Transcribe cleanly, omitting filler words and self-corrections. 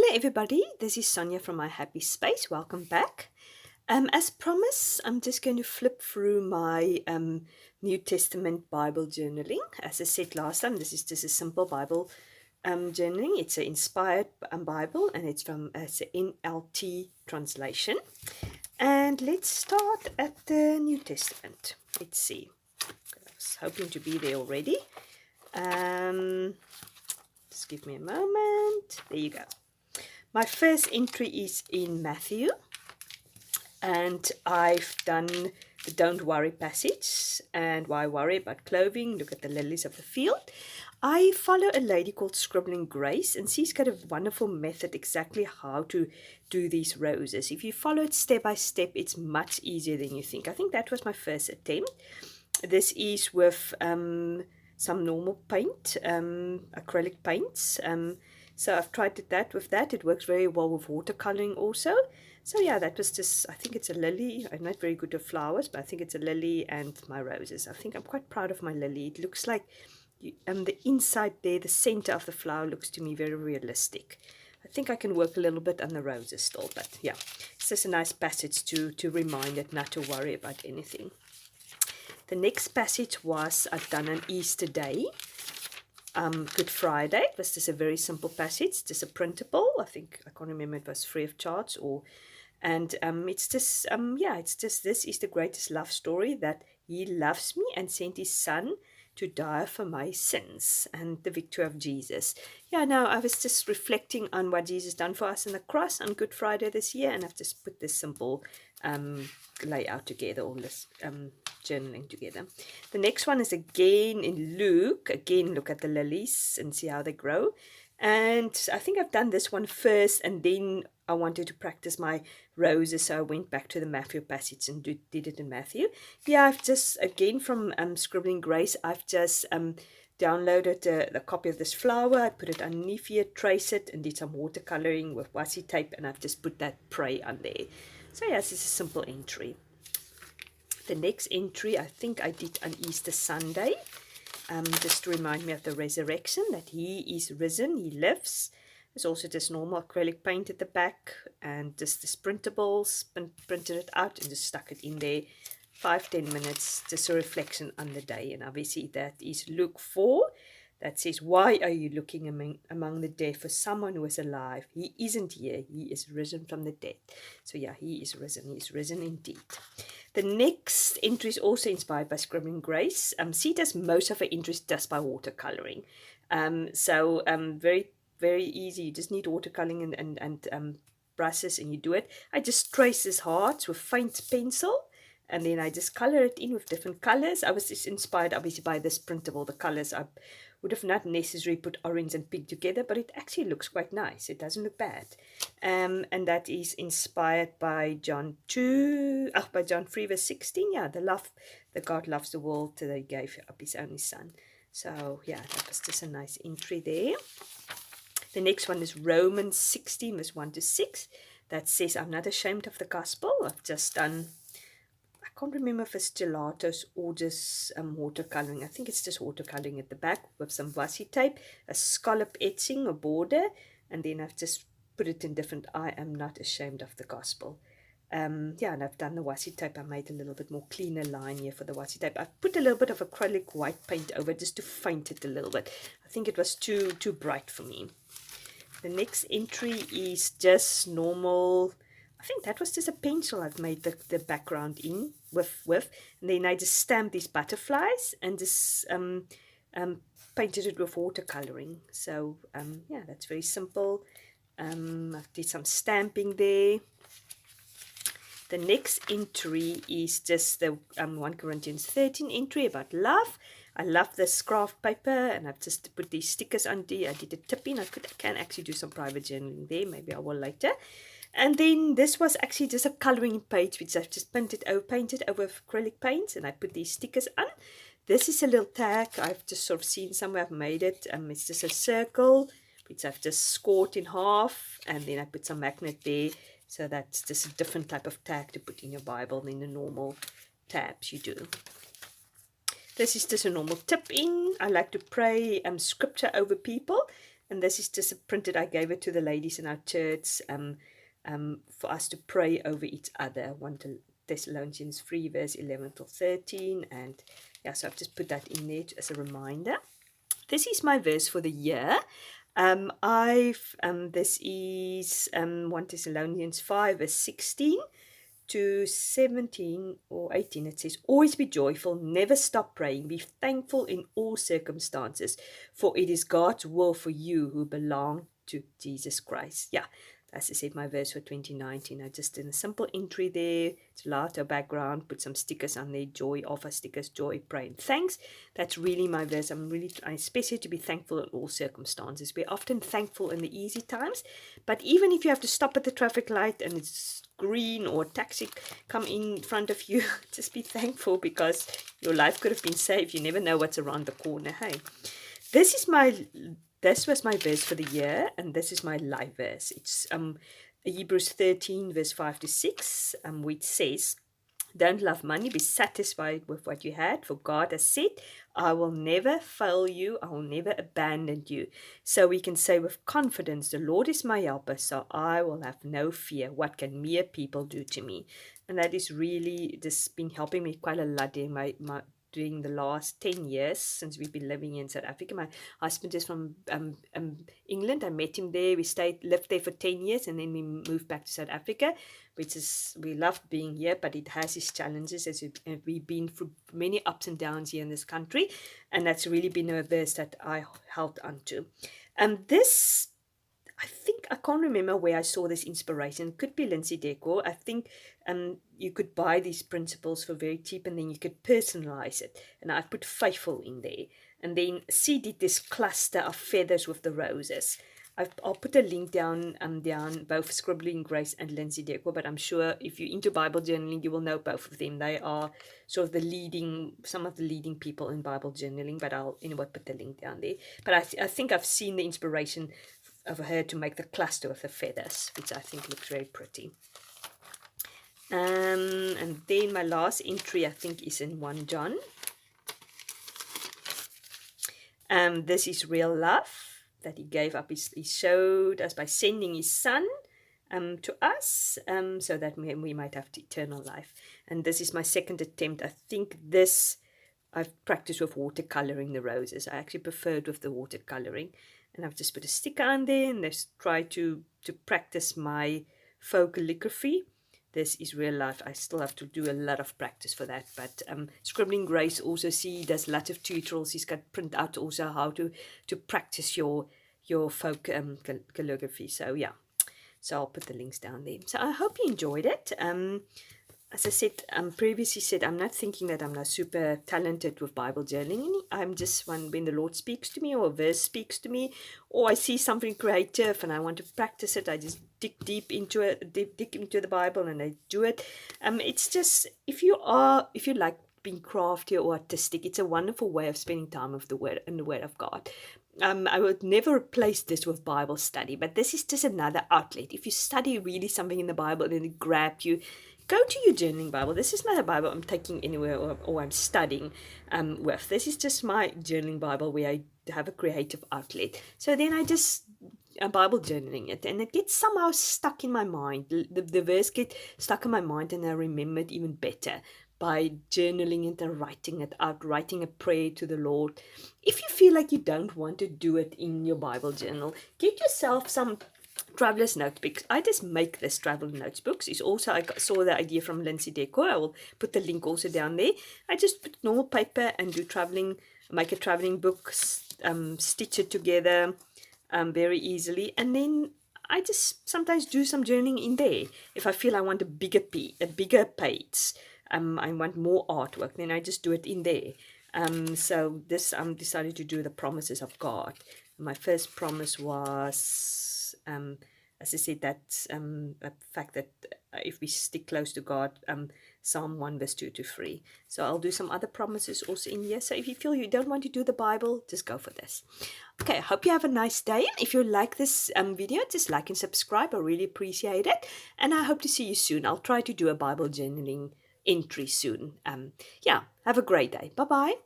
there everybody, this is Sonia from My Happy Space. Welcome back. As promised, I'm just going to flip through my New Testament Bible journaling. As I said last time, this is just a simple Bible journaling. It's an inspired Bible and it's an NLT translation. And let's start at the New Testament. Let's see. I was hoping to be there already. Just give me a moment. There you go. My first entry is in Matthew, and I've done the Don't Worry passage. And why worry about clothing? Look at the lilies of the field. I follow a lady called Scribbling Grace, and she's got a wonderful method exactly how to do these roses. If you follow it step by step, it's much easier than you think. I think that was my first attempt. This is with some normal paint, acrylic paints. So I've tried that with that. It works very well with watercoloring also. So yeah, that was just, I think it's a lily. I'm not very good at flowers, but I think it's a lily and my roses. I think I'm quite proud of my lily. It looks like the inside there, the center of the flower looks to me very realistic. I think I can work a little bit on the roses still, but yeah, it's just a nice passage to remind it not to worry about anything. The next passage was I've done on Easter Day. Good Friday. It was just a very simple passage, just a printable. I can't remember, it was free of charge it's just it's just, this is the greatest love story, that he loves me and sent his son to die for my sins, and the victory of Jesus. Yeah, now I was just reflecting on what Jesus done for us on the cross on Good Friday this year, and I've just put this simple layout together, all this journaling together. The next one is again in Luke. Again, look at the lilies and see how they grow. And I think I've done this one first, and then I wanted to practice my roses, so I went back to the Matthew passage and did it in Matthew. Yeah, I've just, again from Scribbling Grace, I've just downloaded the copy of this flower. I put it underneath here, trace it, and did some watercoloring with washi tape, and I've just put that pray on there. So yes, it's a simple entry. The next entry I think I did on Easter Sunday, just to remind me of the resurrection, that he is risen, he lives. There's also just normal acrylic paint at the back, and just this printables, printed it out and just stuck it in there. 5-10 minutes, just a reflection on the day. And obviously that is Luke 4. That says, why are you looking among the dead for someone who is alive? He isn't here. He is risen from the dead. So yeah, he is risen. He is risen indeed. The next entry is also inspired by Scribbling Grace. She does most of her entries just by watercoloring. Very, very easy. You just need watercoloring and brushes, and you do it. I just trace these hearts with faint pencil, and then I just color it in with different colors. I was just inspired obviously by this printable. The colors, I would have not necessarily put orange and pink together, but it actually looks quite nice. It doesn't look bad. And that is inspired by John 3 verse 16. Yeah, the God loves the world till he gave up his only son. So yeah, that was just a nice entry there. The next one is Romans 16 verse 1 to 6. That says, I'm not ashamed of the gospel. I've just done, I can't remember if it's gelatos or just watercoloring. I think it's just watercoloring at the back with some washi tape, a scallop etching, a border, and then I've just put it in different, I am not ashamed of the gospel. And I've done the washi tape. I made a little bit more cleaner line here for the washi tape. I've put a little bit of acrylic white paint over just to faint it a little bit. I think it was too bright for me. The next entry is just normal. I think that was just a pencil I've made the background in with. And then I just stamped these butterflies and just painted it with watercoloring. So yeah, that's very simple. I did some stamping there. The next entry is just the 1 Corinthians 13 entry about love. I love this craft paper, and I've just put these stickers on there. I did a tip in. I can actually do some private journaling there. Maybe I will later. And then this was actually just a coloring page, which I've just painted over with acrylic paints, and I put these stickers on. This is a little tag I've just sort of seen somewhere. I've made it. It's just a circle, which I've just scored in half, and then I put some magnet there. So that's just a different type of tag to put in your Bible than the normal tabs you do. This is just a normal tip in. I like to pray scripture over people. And this is just a printed. I gave it to the ladies in our church for us to pray over each other. 1 Thessalonians 3 verse 11 to 13. And yeah, so I've just put that in there as a reminder. This is my verse for the year. This is 1 Thessalonians 5 verse 16 to 17 or 18. It says, always be joyful, never stop praying, be thankful in all circumstances, for it is God's will for you who belong to Jesus Christ. Yeah, as I said, my verse for 2019. I just did a simple entry there. It's latte background, put some stickers on there, joy, offer stickers, joy, pray, and thanks. That's really my verse. I especially to be thankful in all circumstances. We're often thankful in the easy times, but even if you have to stop at the traffic light and it's green or a taxi come in front of you, just be thankful because your life could have been saved. You never know what's around the corner. Hey, this was my verse for the year, and this is my life verse. It's Hebrews 13 verse 5 to 6, which says, don't love money, be satisfied with what you had, for God has said, I will never fail you, I will never abandon you. So we can say with confidence, the Lord is my helper, so I will have no fear. What can mere people do to me? And that is really just been helping me quite a lot in during the last 10 years since we've been living in South Africa. My husband is from England. I met him there. We lived there for 10 years, and then we moved back to South Africa, we loved being here, but it has its challenges as we've been through many ups and downs here in this country, and that's really been a verse that I held onto. This, I can't remember where I saw this inspiration. It could be Lindsey Decor. I think you could buy these principles for very cheap, and then you could personalize it. And I've put faithful in there. And then she did this cluster of feathers with the roses. I'll put a link down both Scribbling Grace and Lindsey Decor, but I'm sure if you're into Bible journaling, you will know both of them. They are sort of some of the leading people in Bible journaling, but I'll put the link down there. But I think I've seen the inspiration of her to make the cluster with the feathers, which I think looks very pretty. And then my last entry, I think, is in 1 John. This is real love that he gave up. He showed us by sending his son to us so that we might have eternal life. And this is my second attempt. I think I've practiced with watercoloring the roses. I actually preferred with the watercoloring. And I've just put a sticker on there and just try to practice my faux calligraphy. This is real life. I still have to do a lot of practice for that. But Scribbling Grace also does lots of tutorials. He's got print out also how to practice your folk calligraphy. So yeah, so I'll put the links down there. So I hope you enjoyed it. As I said, previously said, I'm not thinking that I'm not super talented with Bible journaling. I'm just when the Lord speaks to me, or a verse speaks to me, or I see something creative and I want to practice it, I just dig deep into it, dig into the Bible, and I do it. It's just, if you like being crafty or artistic, it's a wonderful way of spending time with the Word and the Word of God. I would never replace this with Bible study, but this is just another outlet. If you study really something in the Bible and it grabs you, go to your journaling Bible. This is not a Bible I'm taking anywhere or I'm studying with. This is just my journaling Bible where I have a creative outlet. So then I just Bible journaling it, and it gets somehow stuck in my mind. The verse gets stuck in my mind, and I remember it even better by journaling it and writing it out, writing a prayer to the Lord. If you feel like you don't want to do it in your Bible journal, get yourself some traveler's notebooks. I just make this travel notebooks. It's also, I saw the idea from Lindsey Decor. I will put the link also down there. I just put normal paper and do traveling, make a traveling book, stitch it together very easily, and then I just sometimes do some journaling in there. If I feel I want a bigger page, I want more artwork, then I just do it in there. So this decided to do the promises of God. My first promise was, as I said, that the fact that if we stick close to God, Psalm 1 verse 2 to 3. So I'll do some other promises also in here. So if you feel you don't want to do the Bible, just go for this. Okay, I hope you have a nice day. If you like this video, just like and subscribe. I really appreciate it. And I hope to see you soon. I'll try to do a Bible journaling entry soon. Yeah, have a great day. Bye-bye.